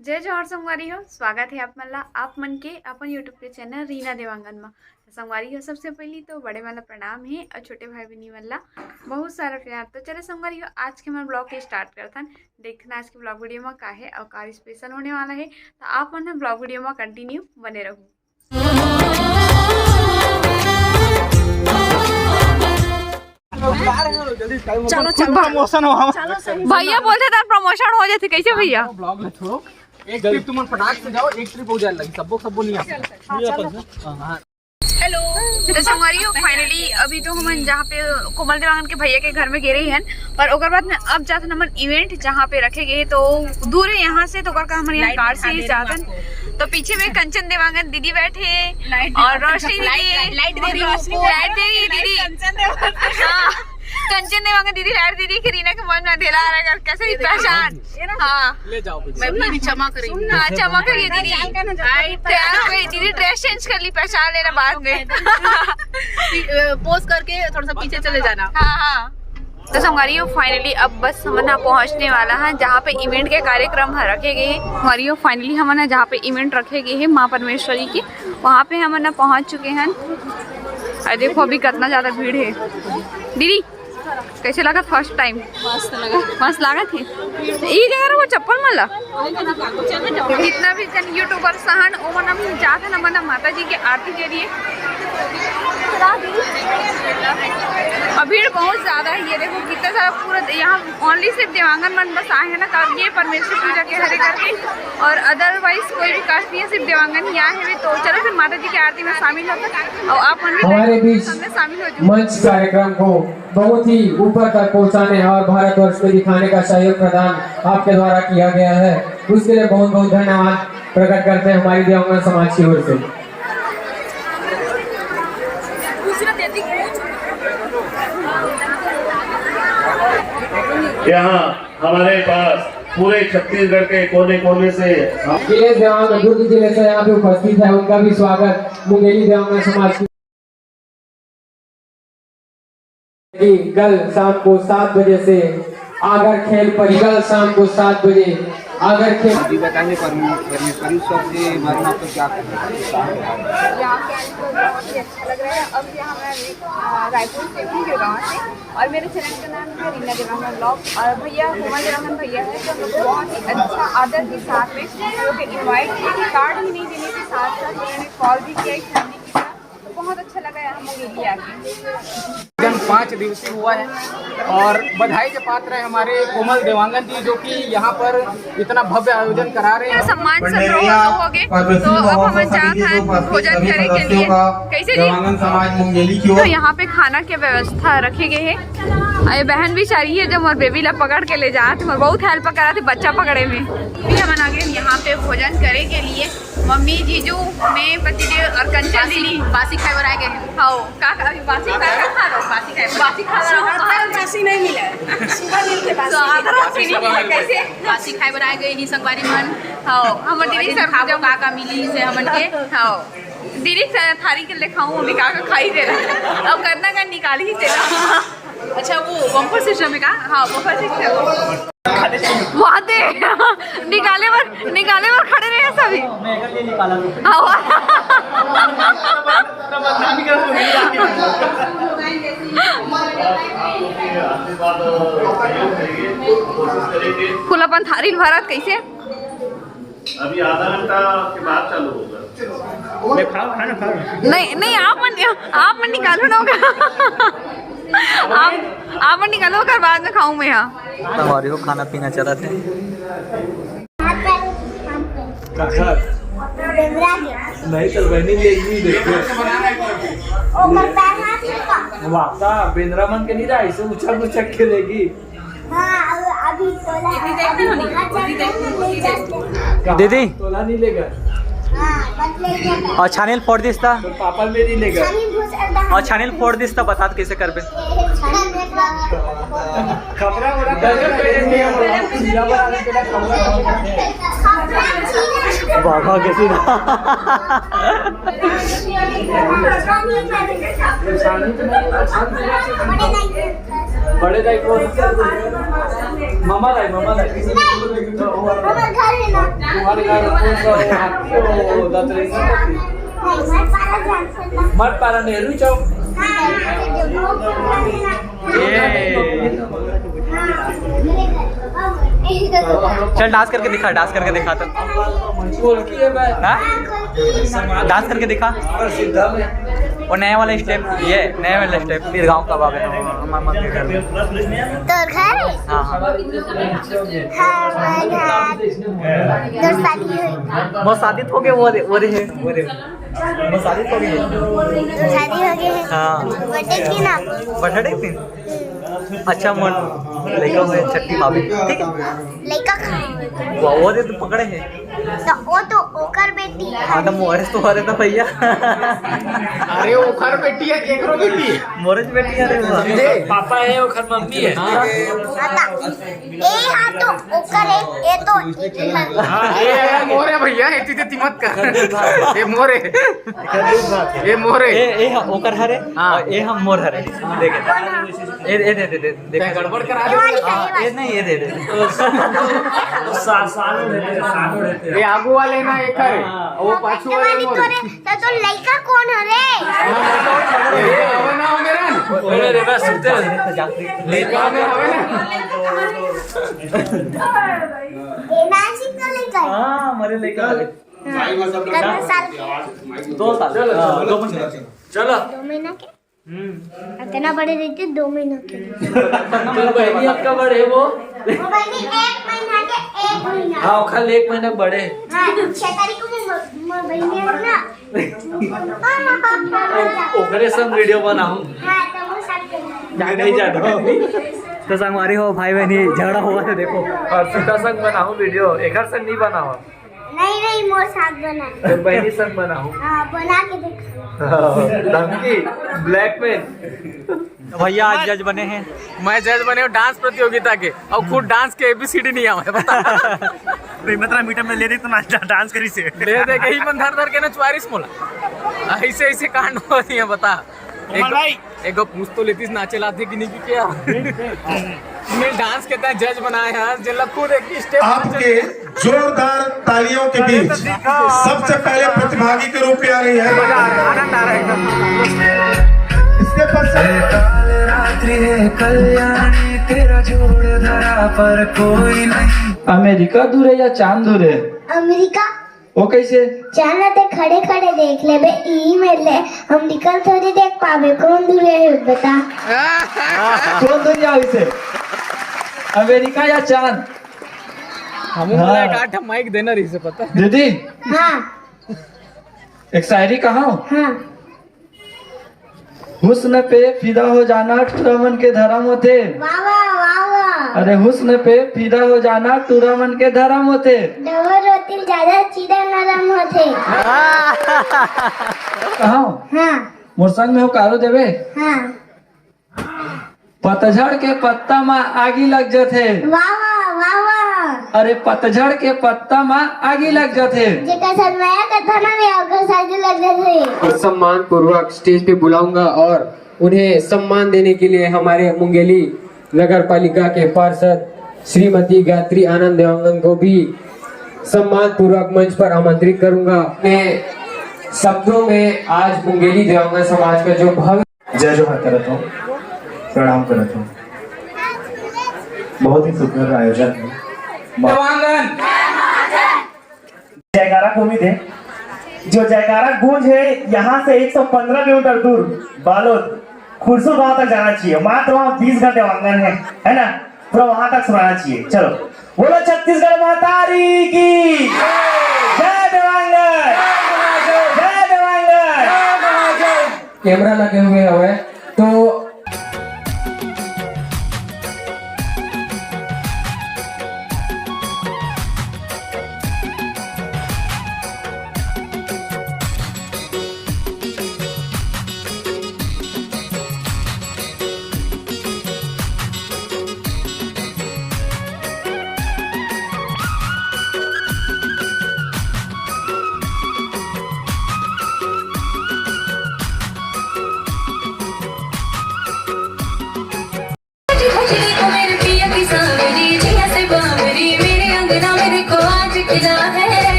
जय जोहार संगवारी हो। स्वागत है आप मन के अपन यूट्यूब के चैनल रीना देवांगन में। संगवारी हो, सबसे पहली तो बड़े वाला प्रणाम है और छोटे भाई बहनी वाला बहुत सारा प्यार। तो चले संगवारी हो, आज के मैं ब्लॉग के स्टार्ट करता। देखना आज के ब्लॉग वीडियो में का है और का स्पेशल होने वाला है, तो आप मन ब्लॉग वीडियो में कंटिन्यू बने रहो। चलो प्रमोशन हो भैया बोलते थे प्रमोशन हो जाते कैसे भैया। ब्लॉग में छोड़ो, एक ट्रिप तुम फटाक से जाओ, एक ट्रिप हो जाए लगी सबको नहीं आता। हेलो तो संगवारी हो, फाइनली अभी तो हम जहाँ पे कोमल देवांगन के भैया के घर में गिरे हैं, पर ओकर बाद में अब जाते नमन इवेंट जहाँ पे रखे गए तो दूर है यहाँ से, तो हमारे यहाँ कार से ही जातन। तो पीछे में कंचन देवांगन दीदी बैठे और रोशनी दीदी लाइट दे रही दीदी कंचन देवांगन दीदी लाइट दीदी की रीना के मन में ढेला आ रहा है कैसे पहचान। हाँ ले जाओ मैं भी क्षमा करेंगी। हाँ क्षमा करिए दीदी, तैयार हो गई दीदी, ड्रेस चेंज कर ली, पहचान लेना बाद में। पोज करके थोड़ा सा पीछे चले जाना। हाँ हाँ तो संगवारियों फाइनली अब बस हमना पहुंचने वाला है जहाँ पे इवेंट के कार्यक्रम रखे गए हैं। संगवारियों फाइनली हमना जहाँ पे इवेंट रखे गए हैं माँ परमेश्वरी की, वहाँ पे हमना पहुँच चुके हैं। और देखो अभी कितना ज़्यादा भीड़ है। दीदी कैसे लगा फर्स्ट टाइम? मस्त लगा थी। ये जगह वो चप्पल मला कितना भी जन यूट्यूबर सहन ओ मन हम जाते न मन माता जी के आरती के लिए। और भीड़ बहुत ज्यादा है, ये देखो कितना सारा पूरा यहाँ ओनली सिर्फ देवांगन मन बस आए हैं ना कर ये परमेश्वर पूजा के हरे करके, और अदरवाइज कोई भी कास्ट नहीं है, सिर्फ देवांगन ही आए हैं। तो चलो फिर माता जी की आरती में शामिल होकर और आप हमारे बीच शामिल हो मंच कार्यक्रम को बहुत ही ऊपर तक पहुंचाने और भारतवर्ष में दिखाने का सहयोग प्रदान आपके द्वारा किया गया है, उसके लिए बहुत बहुत धन्यवाद प्रकट करते हैं हमारी देवांगन समाज की ओर से। यहाँ हमारे पास पूरे छत्तीसगढ़ के कोने कोने से देवांगन दुर्ग जिले से यहाँ पे उपस्थित है, उनका भी स्वागत मुंगेली देवांगन समाज की। कल शाम को 7 बजे से आगर खेल पर, कल शाम को 7 बजे आगर खेल। अभी बताएंगे परमेश्वरी उत्सव के बारे में आपको क्या लग रहा है। अब यहाँ मैं रायपुर से हूँ गाँव से, और मेरे चैनल का नाम है रीना देवांगन ब्लॉग। और भैया कोमल देवांगन भैया है, तो हम लोग बहुत ही अच्छा आदर के साथ में लोग इन्वाइट किए, कार्ड ही नहीं देने के साथ साथ उन्होंने कॉल भी किया एक फैमिली की तरह। तो बहुत अच्छा लगा हम लोग आके। 5 दिवसीय हुआ है और बधाई के पात्र है हमारे कोमल देवांगन जी, जो कि यहाँ पर इतना भव्य आयोजन करा रहे हैं। सम्मान समारोह हो गए, तो अब हम जाते हैं भोजन करने के लिए। कैसे जी? तो यहाँ पे खाना की व्यवस्था रखी गई है। ये बहन भी चाह रही है जब और बेबी ला पकड़ के ले जाते हैं, बहुत हेल्प करा थे बच्चा पकड़े में। भी हम आ गए यहाँ पे भोजन करे के लिए। मम्मी जीजू मैं पतिदेव और कंचन दीदी बासी खाए बनाए गए हैं। हाँ बासी खा लो, बासी नहीं मिला कैसे बासी खाए बनाए गए ही संगवारी मन। हाँ हम दीदी सर खाबो का मिली से हमन के। हाँ दीदी थारी के ले खाऊं अभी का खाई दे रहा अब करना का निकाल ही देना। अच्छा वो बम्पर सिस्टम है का? हाँ बम्पर सिस्टम वहाँ दे निकाले पर खड़े रहे सभी। फुल अपन थारी भारत कैसे अभी आधा घंटा के बाद चालू होगा। नहीं आप मन निकालो ना आप निकालो कर बाद में खाऊं मैं। यहाँ हमारे को खाना पीना चला थे। नहीं तो बहनी बेंद्रा मन के नहीं रहा, इसे उछक के लेगी। दीदी तोला नहीं लेगा और छानील फोड़ दिस था, पापा में नहीं लेगा और छानील फोड़ दिस था, बता कैसे कर बे बाबा कैसी बड़े दाई को मामा लाए हमारा घर है ना तुम्हारे घर कौन सा वो दातरी मत पारा नेहरू चौक चल डांस करके दिखा, डांस करके दिखा तो डांस करके दिखा। और नया वाला स्टेप, ये नया वाला स्टेप फिर गाँव का बाबा है मामा के घर में। तो घर है हाँ वो शादी हो गए, वो शादी हो गई। शादी हो गई है हाँ बर्थडे की ना बर्थडे दिन अच्छा मोन लड़का हुए छठी भाभी ठीक है लड़का खा वो दे तो पकड़े हैं तो वो तो ओकर बेटी हाँ तो मोरेस तो अरे तो भैया अरे वो घर बेटी है केकरो बेटी है मोरेस बेटी अरे वो पापा है वो घर मम्मी है ए हाँ तो ओकर है ये तो ये मोरे भैया ये चीजें मत कर ये मोरे ये मोरे ए हम ओकर हरे और ए हम मोर हरे देखे ए दे देख गड़बड़ करा दे ये नहीं ये दे ये आगू वाले ना एक है वो पाछू वाले मोरे तो लड़का कौन है रे ये हवे ना मेरा रे बस सुनते लड़का में हवे ना ये नासिक का लड़का है हाँ मरे लेकर कितना साल 2 साल 2 महीने चलो 2 महीना के इतना बड़े रहते 2 महीना के बहनी आपका बड़े वो बहनी 1 महीना के 1 महीना हाँ खाली 1 महीना बड़े हाँ 6 तारीख को मैं बहनी है ना ओकरे संग वीडियो बनाऊं हाँ तो वो साथ करना नहीं जाना तो संगवारी हो भाई बहनी झगड़ा हुआ है देखो और सीता संग बनाऊं वीडियो एकर संग नहीं बनाओ नहीं मोर साथ बना तो बहनी संग बनाऊं हाँ बना के देख धमकी ब्लैकमेल भैया आज जज बने हैं। मैं जज बने हूँ डांस प्रतियोगिता के और खुद डांस के ABCD नहीं आवे बता मतलब मीटर में ले दे तो डांस करी से ले दे के ही मन धर के ना 44 मोला ऐसे ऐसे कांड होती है बता एक पूछ तो लेती नाचे लाते कि नहीं कि क्या मैं डांस के तहत जज बनाए हैं जिला खुद एक स्टेप आपके जोरदार तालियों के बीच सबसे पहले प्रतिभागी के रूप में आ रही है आनंद आ रहा है एकदम इसके पश्चात कल्याणी तेरा जोड़ धरा पर कोई नहीं। अमेरिका दूर है या चांद दूर है? अमेरिका वो कैसे? जाना ते खड़े खड़े देख ले बे ई में ले हम निकल थोड़ी देख पावे कौन दूर है बता कौन दुनिया इसे अमेरिका या चांद? हम बोला एक 8 माइक देना रही से पता है दीदी हाँ एक शायरी कहा हाँ हुस्न पे फिदा हो जाना टूरामन के धर्म होते। वाह वाह वाह वाह अरे हुस्न पे फिदा हो जाना टूरामन के धर्म होते। डबर होती ज्यादा चीरा नरम होते कहा हाँ मोर संग में हो कारो देवे हाँ पतझड़ के पत्ता में आगी लग जाते। वाह वाह वाह वाह अरे पतझड़ के पत्ता में आगी लग जाते। जेका सरमाया का था ना वे ओकर शादी लग जाते सम्मान पूर्वक स्टेज पे बुलाऊंगा और उन्हें सम्मान देने के लिए हमारे मुंगेली नगर पालिका के पार्षद श्रीमती गायत्री आनंद देवांगन को भी सम्मान पूर्वक मंच पर आमंत्रित करूंगा। मैं शब्दों में आज मुंगेली देवांगन समाज का जो भव्य जय जोहार करता हूँ, प्रणाम करता हूँ। बहुत ही सुंदर आयोजन है। जयकारा को उम्मीद है जो जयकारा गूंज है यहाँ से 115 किलोमीटर दूर बालोद खुरसू गांव तक जाना चाहिए। मात्र वहाँ 20 घंटे देवांगन है ना, पूरा वहां तक सुनाना चाहिए। चलो बोलो छत्तीसगढ़ मातारी की जय देवांगन, जय देवांगन। कैमरा लगे हुए हवे तो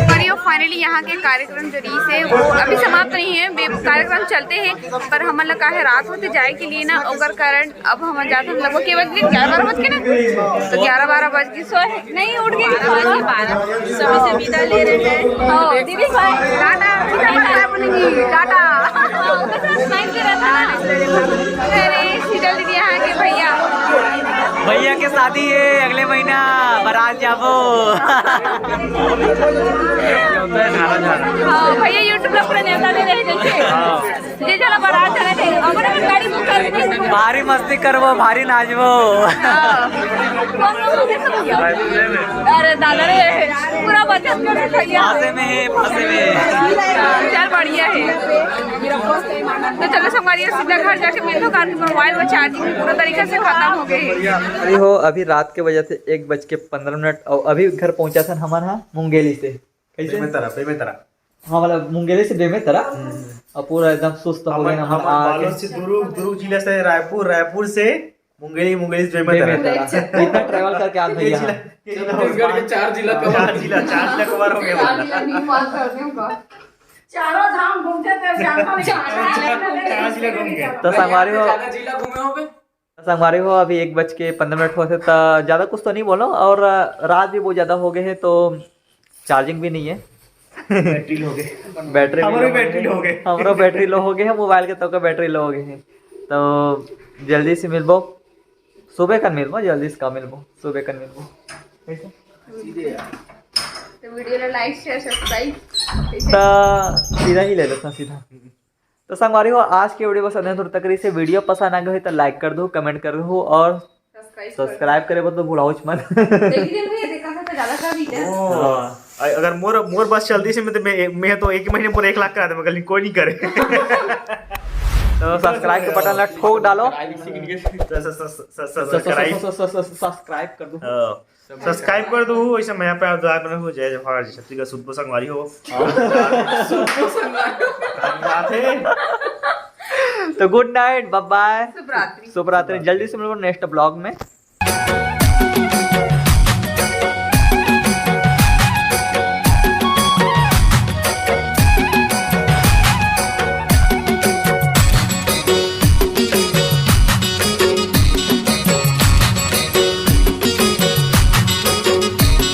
मरियो फाइनली यहाँ के कार्यक्रम जो रीस है वो अभी समाप्त नहीं है, कार्यक्रम चलते हैं पर हम लोग का है रात होते जाए के लिए ना ओकर कारण अब हम जाते हैं लगभग के बज गए 11-12 बज के ना, तो 11-12 बज गए सो नहीं उठ गए 12 से विदा ले रहे हैं। दीदी टाटा बोलेंगी टाटा शीतल दीदी यहाँ के भैया के शादी है अगले महीना, बारात जाबो। भैया यूट्यूब पर अपना न्योता दे रहे थे, ये चला बारात जाने थे, अपने गाड़ी बुक कर दी, भारी मस्ती करबो, भारी नाचबो। अरे दादा रे पूरा बचत कर भैया फांसे में है, फांसे में। चल बढ़िया है। तो चलो संगवारी सीधा घर जाके मिल लो, कारण मोबाइल में चार्जिंग पूरा तरीके से खत्म हो गई है। अरे हो अभी रात के वजह से 1:15 और अभी घर पहुंचा था हमारे यहाँ मुंगेली से। कैसे बेमेतरा हाँ मतलब मुंगेली से बेमेतरा और पूरा एकदम सुस्त हो गए हम बालोद से दुर्ग जिले से रायपुर से मुंगेली से बेमेतरा इतना ट्रैवल करके आज भैया छत्तीसगढ़ के 4 जिला चार जिला कवर हो गया। चारों धाम घूमते थे, चार जिला घूम गए। तो संगवारी हो जिला घूमे हो बे? संगवारी हो अभी 1:15 हुए थे तो ज़्यादा कुछ तो नहीं बोलो और रात भी बहुत ज़्यादा हो गए हैं तो चार्जिंग भी नहीं है। बैटरी लो गए, बैटरी हमारी बैटरी लो गए, हमारा बैटरी लो हो गए है, मोबाइल के तो का बैटरी लो हो गए हैं। तो जल्दी से मिलबो, सुबह का मिलबो, जल्दी से का मिलबो, सुबह का मिलबो। तो वीडियो को लाइक शेयर सब्सक्राइब तो सीधा ही ले लेता सीधा। तो संगवारी हो आज की वीडियो बस अंत तक रही से, वीडियो पसंद आ गई तो लाइक कर दो, कमेंट कर दो और सब्सक्राइब करे तो भूलाओ मत। अगर मोर बस जल्दी से मैं तो 1 महीने पूरा 1 लाख करा दे, मगर कोई नहीं करे। तो सब्सक्राइब के बटन ला ठोक डालो, सब्सक्राइब कर दो, सब्सक्राइब कर दो। ऐसा मैं पे द्वार बना हो जाए छत्तीसगढ़ सुदबो संगवारी हो। तो गुड नाइट, बाय बाय, शुभ रात्रि। शुभ रात्रि। जल्दी से मिलो नेक्स्ट ब्लॉग में।